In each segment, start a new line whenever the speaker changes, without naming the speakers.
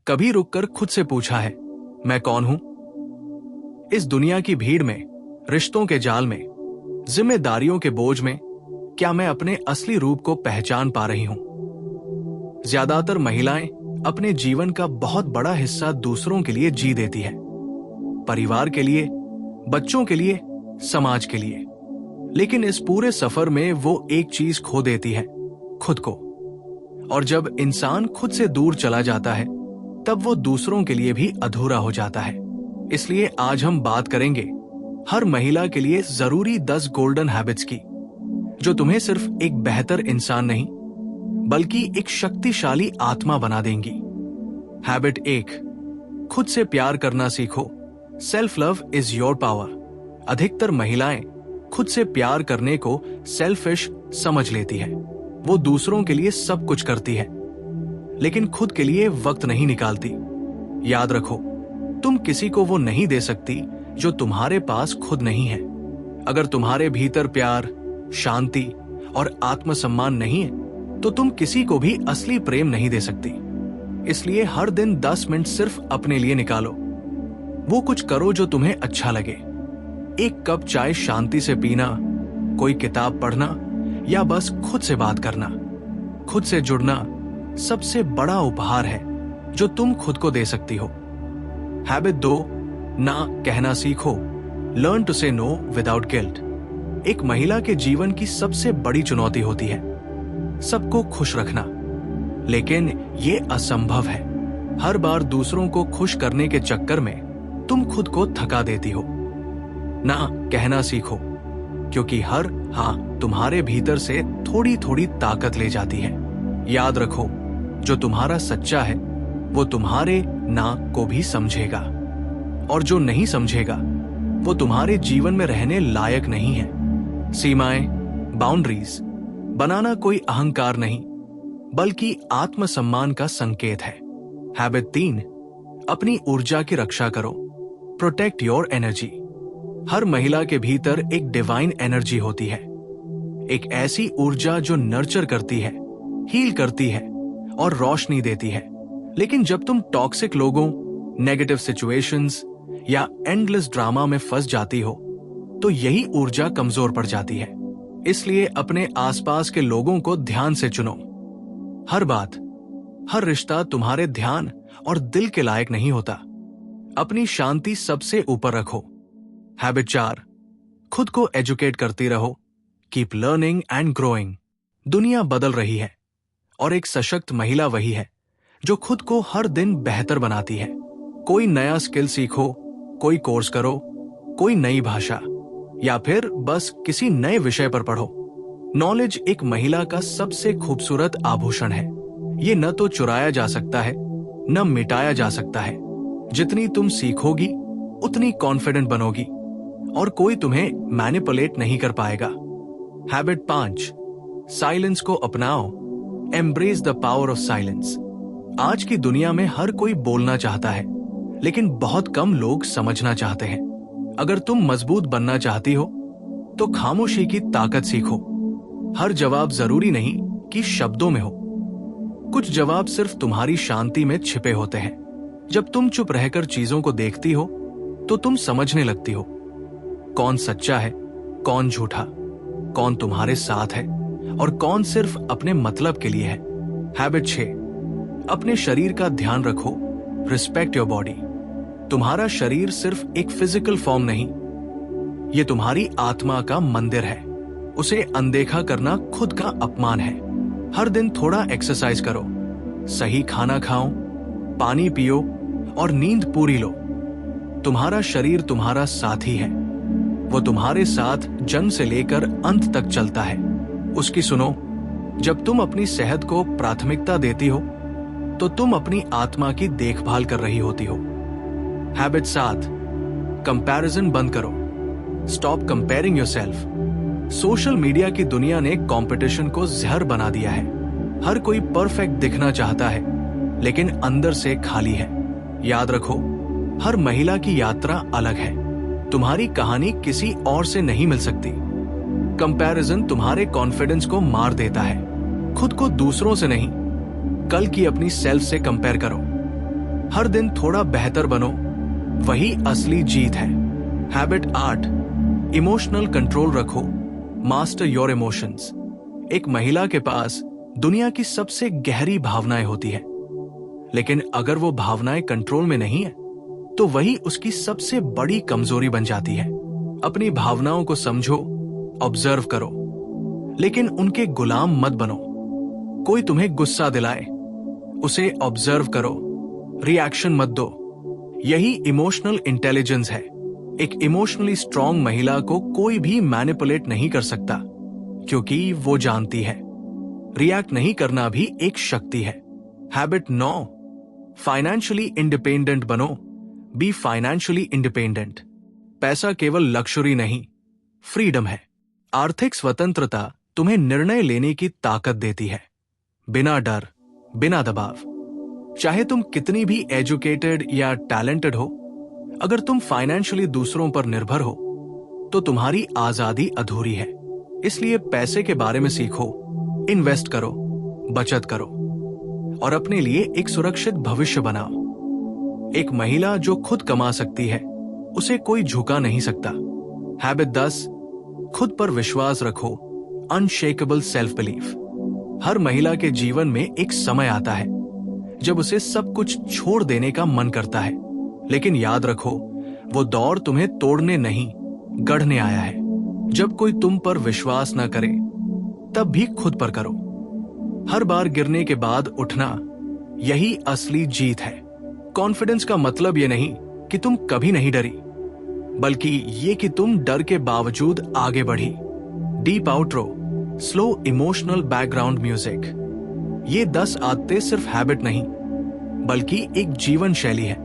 कभी रुककर खुद से पूछा है, मैं कौन हूं? इस दुनिया की भीड़ में, रिश्तों के जाल में, जिम्मेदारियों के बोझ में क्या मैं अपने असली रूप को पहचान पा रही हूं? ज्यादातर महिलाएं अपने जीवन का बहुत बड़ा हिस्सा दूसरों के लिए जी देती है, परिवार के लिए, बच्चों के लिए, समाज के लिए। लेकिन इस पूरे सफर में वो एक चीज खो देती है, खुद को। और जब इंसान खुद से दूर चला जाता है, तब वो दूसरों के लिए भी अधूरा हो जाता है। इसलिए आज हम बात करेंगे हर महिला के लिए जरूरी 10 गोल्डन हैबिट्स की, जो तुम्हें सिर्फ एक बेहतर इंसान नहीं, बल्कि एक शक्तिशाली आत्मा बना देंगी। हैबिट 1, खुद से प्यार करना सीखो। Self love is your power. अधिकतर महिलाएं खुद से प्यार करने को सेल्फिश समझ लेती है। वो दूसरों के लिए सब कुछ करती है, लेकिन खुद के लिए वक्त नहीं निकालती। याद रखो, तुम किसी को वो नहीं दे सकती जो तुम्हारे पास खुद नहीं है। अगर तुम्हारे भीतर प्यार, शांति और आत्मसम्मान नहीं है, तो तुम किसी को भी असली प्रेम नहीं दे सकती। इसलिए हर दिन 10 मिनट सिर्फ अपने लिए निकालो। वो कुछ करो जो तुम्हें अच्छा लगे। एक कप चाय शांति से पीना, कोई किताब पढ़ना या बस खुद से बात करना। खुद से जुड़ना सबसे बड़ा उपहार है जो तुम खुद को दे सकती हो। हैबिट 2, ना कहना सीखो। लर्न टू से नो विदाउट गिल्ट। एक महिला के जीवन की सबसे बड़ी चुनौती होती है सबको खुश रखना, लेकिन ये असंभव है। हर बार दूसरों को खुश करने के चक्कर में तुम खुद को थका देती हो। ना कहना सीखो, क्योंकि हर हाँ तुम्हारे भीतर से थोड़ी थोड़ी ताकत ले जाती है। याद रखो, जो तुम्हारा सच्चा है वो तुम्हारे ना को भी समझेगा, और जो नहीं समझेगा वो तुम्हारे जीवन में रहने लायक नहीं है। सीमाएं, बाउंड्रीज बनाना कोई अहंकार नहीं, बल्कि आत्मसम्मान का संकेत है। हैबिट 3, अपनी ऊर्जा की रक्षा करो। Protect your energy. हर महिला के भीतर एक डिवाइन एनर्जी होती है, एक ऐसी ऊर्जा जो नर्चर करती है, हील करती है और रोशनी देती है। लेकिन जब तुम टॉक्सिक लोगों, नेगेटिव सिचुएशंस या एंडलेस ड्रामा में फंस जाती हो, तो यही ऊर्जा कमजोर पड़ जाती है। इसलिए अपने आसपास के लोगों को ध्यान से चुनो। हर बात, हर रिश्ता तुम्हारे ध्यान और दिल के लायक नहीं होता। अपनी शांति सबसे ऊपर रखो। हैबिट 4, खुद को एजुकेट करती रहो। Keep learning and growing. दुनिया बदल रही है, और एक सशक्त महिला वही है जो खुद को हर दिन बेहतर बनाती है। कोई नया स्किल सीखो, कोई कोर्स करो, कोई नई भाषा, या फिर बस किसी नए विषय पर पढ़ो। नॉलेज एक महिला का सबसे खूबसूरत आभूषण है। ये न तो चुराया जा सकता है, न मिटाया जा सकता है। जितनी तुम सीखोगी, उतनी कॉन्फिडेंट बनोगी, और कोई तुम्हें मैनिपुलेट नहीं कर पाएगा। हैबिट 5, साइलेंस को अपनाओ। Embrace the power of silence. आज की दुनिया में हर कोई बोलना चाहता है, लेकिन बहुत कम लोग समझना चाहते हैं। अगर तुम मजबूत बनना चाहती हो, तो खामोशी की ताकत सीखो। हर जवाब जरूरी नहीं कि शब्दों में हो। कुछ जवाब सिर्फ तुम्हारी शांति में छिपे होते हैं। जब तुम चुप रहकर चीजों को देखती हो, तो तुम समझने लगती हो कौन सच्चा है, कौन झूठा, कौन तुम्हारे साथ है और कौन सिर्फ अपने मतलब के लिए है। हैबिट 6, अपने शरीर का ध्यान रखो। Respect your body. तुम्हारा शरीर सिर्फ एक फिजिकल फॉर्म नहीं, ये तुम्हारी आत्मा का मंदिर है। उसे अनदेखा करना खुद का अपमान है। हर दिन थोड़ा एक्सरसाइज करो, सही खाना खाओ, पानी पियो और नींद पूरी लो। तुम्हारा शरीर तुम्हारा साथी है। वो तुम्हारे साथ जन्म से लेकर अंत तक चलता है। उसकी सुनो। जब तुम अपनी सेहत को प्राथमिकता देती हो, तो तुम अपनी आत्मा की देखभाल कर रही होती हो। हैबिट 7, कंपैरिजन बंद करो। Stop comparing yourself. Social media की दुनिया ने कंपटीशन को जहर बना दिया है। हर कोई परफेक्ट दिखना चाहता है, लेकिन अंदर से खाली है। याद रखो, हर महिला की यात्रा अलग है। तुम्हारी कहानी किसी और से नहीं मिल सकती। कंपैरिजन तुम्हारे कॉन्फिडेंस को मार देता है। खुद को दूसरों से नहीं, कल की अपनी सेल्फ से कंपेयर करो। हर दिन थोड़ा बेहतर बनो, वही असली जीत है। हैबिट 8, इमोशनल कंट्रोल रखो, मास्टर योर इमोशंस। एक महिला के पास दुनिया की सबसे गहरी भावनाएं होती है, लेकिन अगर वो भावनाएं कंट्रोल में नहीं है तो वही उसकी सबसे बड़ी कमजोरी बन जाती है। अपनी भावनाओं को समझो, ऑब्जर्व करो, लेकिन उनके गुलाम मत बनो। कोई तुम्हें गुस्सा दिलाए, उसे ऑब्जर्व करो, रिएक्शन मत दो। यही इमोशनल इंटेलिजेंस है। एक इमोशनली स्ट्रांग महिला को कोई भी मैनिपुलेट नहीं कर सकता, क्योंकि वो जानती है रिएक्ट नहीं करना भी एक शक्ति है। हैबिट 9, फाइनेंशियली इंडिपेंडेंट बनो, बी फाइनेंशियली इंडिपेंडेंट। पैसा केवल लक्ष्योरी नहीं, फ्रीडम है। आर्थिक स्वतंत्रता तुम्हें निर्णय लेने की ताकत देती है, बिना डर, बिना दबाव। चाहे तुम कितनी भी एजुकेटेड या टैलेंटेड हो, अगर तुम फाइनेंशियली दूसरों पर निर्भर हो तो तुम्हारी आजादी अधूरी है। इसलिए पैसे के बारे में सीखो, इन्वेस्ट करो, बचत करो और अपने लिए एक सुरक्षित भविष्य बनाओ। एक महिला जो खुद कमा सकती है, उसे कोई झुका नहीं सकता। हैबिट 10, खुद पर विश्वास रखो, अनशेकेबल सेल्फ बिलीफ। हर महिला के जीवन में एक समय आता है जब उसे सब कुछ छोड़ देने का मन करता है, लेकिन याद रखो, वो दौर तुम्हें तोड़ने नहीं, गढ़ने आया है। जब कोई तुम पर विश्वास न करे, तब भी खुद पर करो। हर बार गिरने के बाद उठना, यही असली जीत है। कॉन्फिडेंस का मतलब ये नहीं कि तुम कभी नहीं डरी, बल्कि ये कि तुम डर के बावजूद आगे बढ़ी। Deep outro, slow emotional background music. ये 10 आदतें सिर्फ हैबिट नहीं, बल्कि एक जीवन शैली है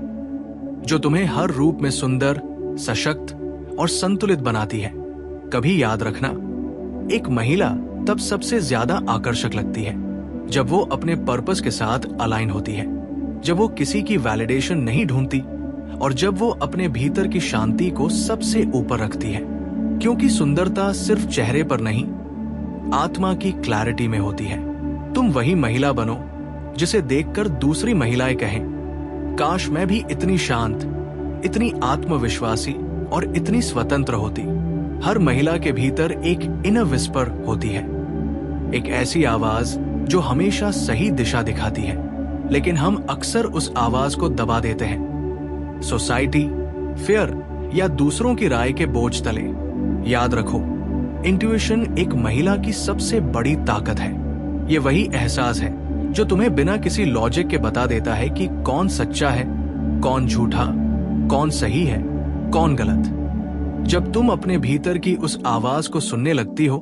जो तुम्हें हर रूप में सुंदर, सशक्त और संतुलित बनाती है। कभी याद रखना, एक महिला तब सबसे ज्यादा आकर्षक लगती है जब वो अपने पर्पस के साथ अलाइन होती है, जब वो किसी की वैलिडेशन नहीं ढूंढती और जब वो अपने भीतर की शांति को सबसे ऊपर रखती है। क्योंकि सुंदरता सिर्फ चेहरे पर नहीं, आत्मा की क्लैरिटी में होती है। तुम वही महिला बनो जिसे देखकर दूसरी महिलाएं कहें, काश मैं भी इतनी शांत, इतनी आत्मविश्वासी और इतनी स्वतंत्र होती। हर महिला के भीतर एक इनर विस्पर होती है, एक ऐसी आवाज जो हमेशा सही दिशा दिखाती है, लेकिन हम अक्सर उस आवाज को दबा देते हैं, सोसाइटी, फियर या दूसरों की राय के बोझ तले। याद रखो, इंट्यूशन एक महिला की सबसे बड़ी ताकत है। ये वही एहसास है जो तुम्हें बिना किसी लॉजिक के बता देता है कि कौन सच्चा है, कौन झूठा, कौन सही है, कौन गलत। जब तुम अपने भीतर की उस आवाज को सुनने लगती हो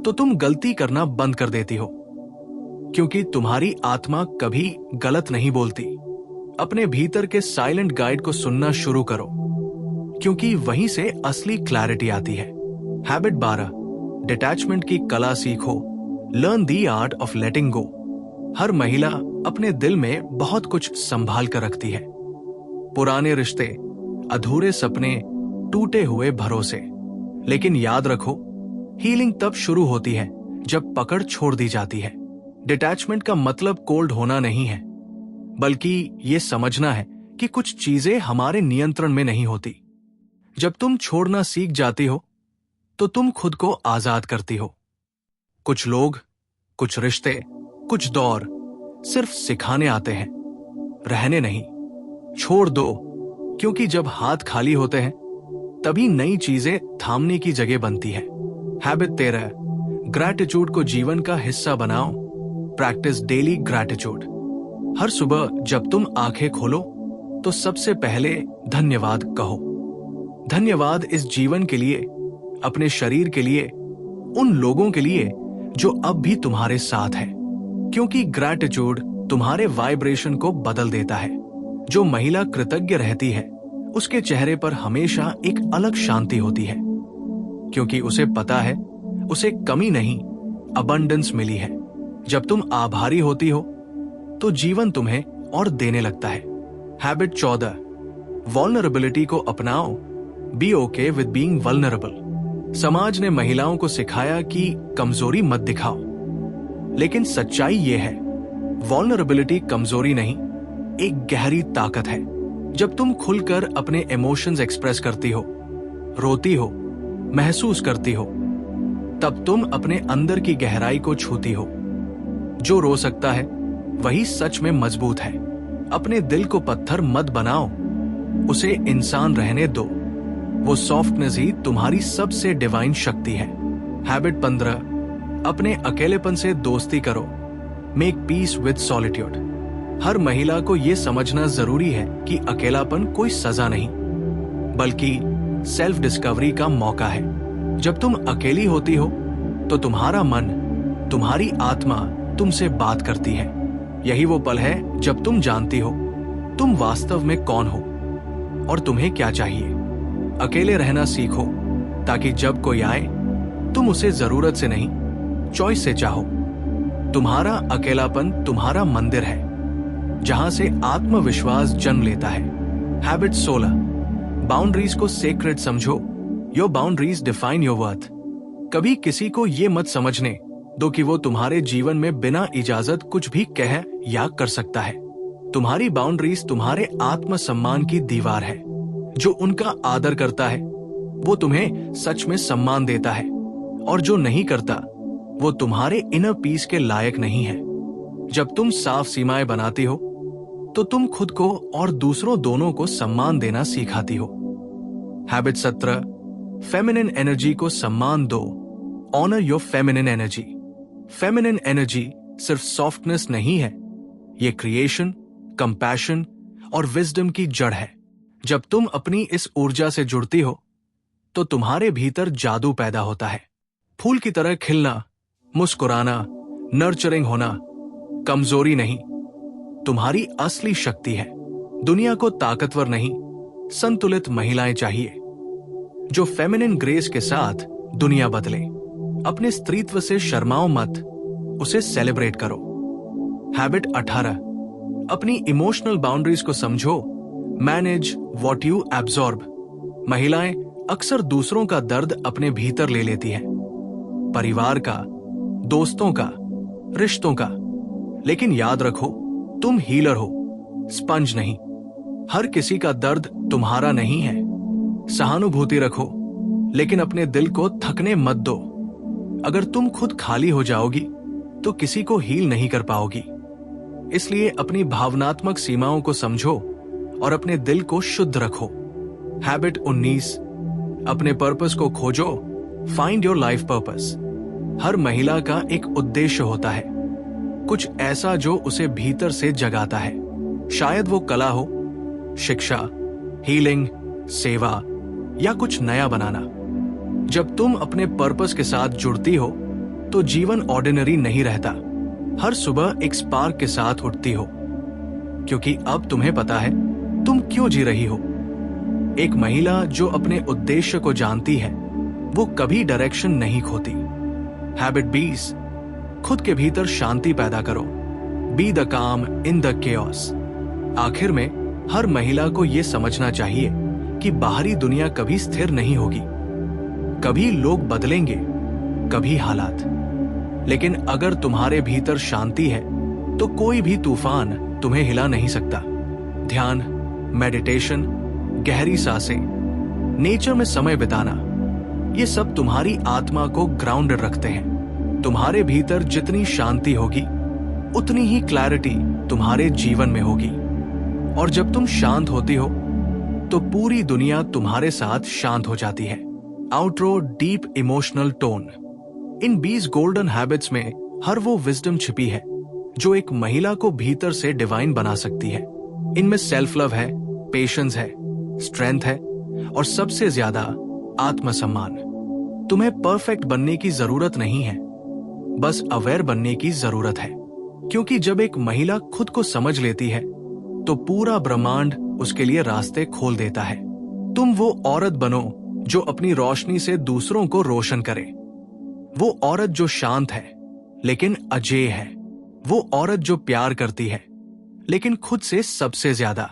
तो तुम गलती करना बंद कर देती हो, क्योंकि तुम्हारी आत्मा कभी गलत नहीं बोलती। अपने भीतर के साइलेंट गाइड को सुनना शुरू करो, क्योंकि वहीं से असली क्लैरिटी आती है। हैबिट 12, डिटैचमेंट की कला सीखो, learn the art of letting go. हर महिला अपने दिल में बहुत कुछ संभाल कर रखती है, पुराने रिश्ते, अधूरे सपने, टूटे हुए भरोसे। लेकिन याद रखो, हीलिंग तब शुरू होती है जब पकड़ छोड़ दी जाती है। डिटैचमेंट का मतलब कोल्ड होना नहीं है, बल्कि ये समझना है कि कुछ चीजें हमारे नियंत्रण में नहीं होती। जब तुम छोड़ना सीख जाती हो तो तुम खुद को आजाद करती हो। कुछ लोग, कुछ रिश्ते, कुछ दौर सिर्फ सिखाने आते हैं, रहने नहीं। छोड़ दो, क्योंकि जब हाथ खाली होते हैं तभी नई चीजें थामने की जगह बनती है। हैबिट 13, ग्रैटिट्यूड को जीवन का हिस्सा बनाओ, प्रैक्टिस डेली ग्रैटिट्यूड। हर सुबह जब तुम आंखें खोलो तो सबसे पहले धन्यवाद कहो। धन्यवाद इस जीवन के लिए, अपने शरीर के लिए, उन लोगों के लिए जो अब भी तुम्हारे साथ है, क्योंकि ग्रैटिट्यूड तुम्हारे वाइब्रेशन को बदल देता है। जो महिला कृतज्ञ रहती है उसके चेहरे पर हमेशा एक अलग शांति होती है, क्योंकि उसे पता है उसे कमी नहीं, अबंडेंस मिली है। जब तुम आभारी होती हो तो जीवन तुम्हें और देने लगता है। हैबिट 14, वल्नरेबिलिटी को अपनाओ, be okay with being vulnerable. समाज ने महिलाओं को सिखाया कि कमजोरी मत दिखाओ, लेकिन सच्चाई यह है, वल्नरेबिलिटी कमजोरी नहीं, एक गहरी ताकत है। जब तुम खुलकर अपने इमोशंस एक्सप्रेस करती हो, रोती हो, महसूस करती हो, तब तुम अपने अंदर की गहराई को छूती हो। जो रो सकता है वही सच में मजबूत है। अपने दिल को पत्थर मत बनाओ, उसे इंसान रहने दो। वो सॉफ्टनेस ही तुम्हारी सबसे डिवाइन शक्ति है। हैबिट 15, अपने अकेलेपन से दोस्ती करो। Make peace with solitude. हर महिला को यह समझना जरूरी है कि अकेलापन कोई सजा नहीं, बल्कि सेल्फ डिस्कवरी का मौका है। जब तुम अकेली होती हो तो तुम्हारा मन, तुम्हारी आत्मा तुमसे बात करती है। यही वो पल है जब तुम जानती हो तुम वास्तव में कौन हो और तुम्हें क्या चाहिए। अकेले रहना सीखो ताकि जब कोई आए तुम उसे जरूरत से नहीं, चॉइस से चाहो। तुम्हारा अकेलापन तुम्हारा मंदिर है जहां से आत्मविश्वास जन्म लेता है। हैबिट 16, बाउंड्रीज को सेक्रेट समझो। Your boundaries define your worth. कभी किसी को यह मत समझने दो कि वो तुम्हारे जीवन में बिना इजाजत कुछ भी कह या कर सकता है। तुम्हारी बाउंड्रीज तुम्हारे आत्मसम्मान की दीवार है। जो उनका आदर करता है वो तुम्हें सच में सम्मान देता है, और जो नहीं करता वो तुम्हारे इनर पीस के लायक नहीं है। जब तुम साफ सीमाएं बनाती हो तो तुम खुद को और दूसरों दोनों को सम्मान देना सिखाती हो। हैबिट 17, फेमिनिन एनर्जी को सम्मान दो। Honour your feminine energy. Feminine energy सिर्फ सॉफ्टनेस नहीं है, ये क्रिएशन, कंपैशन और विजडम की जड़ है। जब तुम अपनी इस ऊर्जा से जुड़ती हो तो तुम्हारे भीतर जादू पैदा होता है। फूल की तरह खिलना, मुस्कुराना, नर्चरिंग होना कमजोरी नहीं, तुम्हारी असली शक्ति है। दुनिया को ताकतवर नहीं, संतुलित महिलाएं चाहिए जो फेमिनिन ग्रेस के साथ दुनिया बदले। अपने स्त्रीत्व से शर्माओ मत, उसे सेलिब्रेट करो। हैबिट 18, अपनी इमोशनल बाउंड्रीज को समझो। Manage what you absorb. महिलाएं अक्सर दूसरों का दर्द अपने भीतर ले लेती हैं, परिवार का, दोस्तों का, रिश्तों का। लेकिन याद रखो, तुम हीलर हो, स्पंज नहीं। हर किसी का दर्द तुम्हारा नहीं है। सहानुभूति रखो, लेकिन अपने दिल को थकने मत दो। अगर तुम खुद खाली हो जाओगी तो किसी को हील नहीं कर पाओगी। इसलिए अपनी भावनात्मक सीमाओं को समझो और अपने दिल को शुद्ध रखो। हैबिट 19, अपने पर्पस को खोजो। Find your life purpose. हर महिला का एक उद्देश्य होता है, कुछ ऐसा जो उसे भीतर से जगाता है। शायद वो कला हो, शिक्षा, हीलिंग, सेवा या कुछ नया बनाना। जब तुम अपने पर्पस के साथ जुड़ती हो तो जीवन ऑर्डिनरी नहीं रहता। हर सुबह एक स्पार्क के साथ उठती हो, क्योंकि अब तुम्हें पता है तुम क्यों जी रही हो। एक महिला जो अपने उद्देश्य को जानती है वो कभी डायरेक्शन नहीं खोती। हैबिट 20, खुद के भीतर शांति पैदा करो। बी द काम इन द केओस। आखिर में हर महिला को यह समझना चाहिए कि बाहरी दुनिया कभी स्थिर नहीं होगी। कभी लोग बदलेंगे, कभी हालात, लेकिन अगर तुम्हारे भीतर शांति है तो कोई भी तूफान तुम्हें हिला नहीं सकता। ध्यान, मेडिटेशन, गहरी सांसें, नेचर में समय बिताना, ये सब तुम्हारी आत्मा को ग्राउंडेड रखते हैं। तुम्हारे भीतर जितनी शांति होगी उतनी ही क्लैरिटी तुम्हारे जीवन में होगी, और जब तुम शांत होती हो तो पूरी दुनिया तुम्हारे साथ शांत हो जाती है। Outro, deep emotional tone. इन 20 गोल्डन हैबिट्स में हर वो विजडम छिपी है जो एक महिला को भीतर से डिवाइन बना सकती है। इनमें सेल्फ लव है, पेशेंस है, स्ट्रेंथ है और सबसे ज्यादा आत्मसम्मान। तुम्हें परफेक्ट बनने की जरूरत नहीं है, बस अवेयर बनने की जरूरत है। क्योंकि जब एक महिला खुद को समझ लेती है तो पूरा ब्रह्मांड उसके लिए रास्ते खोल देता है। तुम वो औरत बनो जो अपनी रोशनी से दूसरों को रोशन करे। वो औरत जो शांत है लेकिन अजेय है। वो औरत जो प्यार करती है लेकिन खुद से सबसे ज्यादा।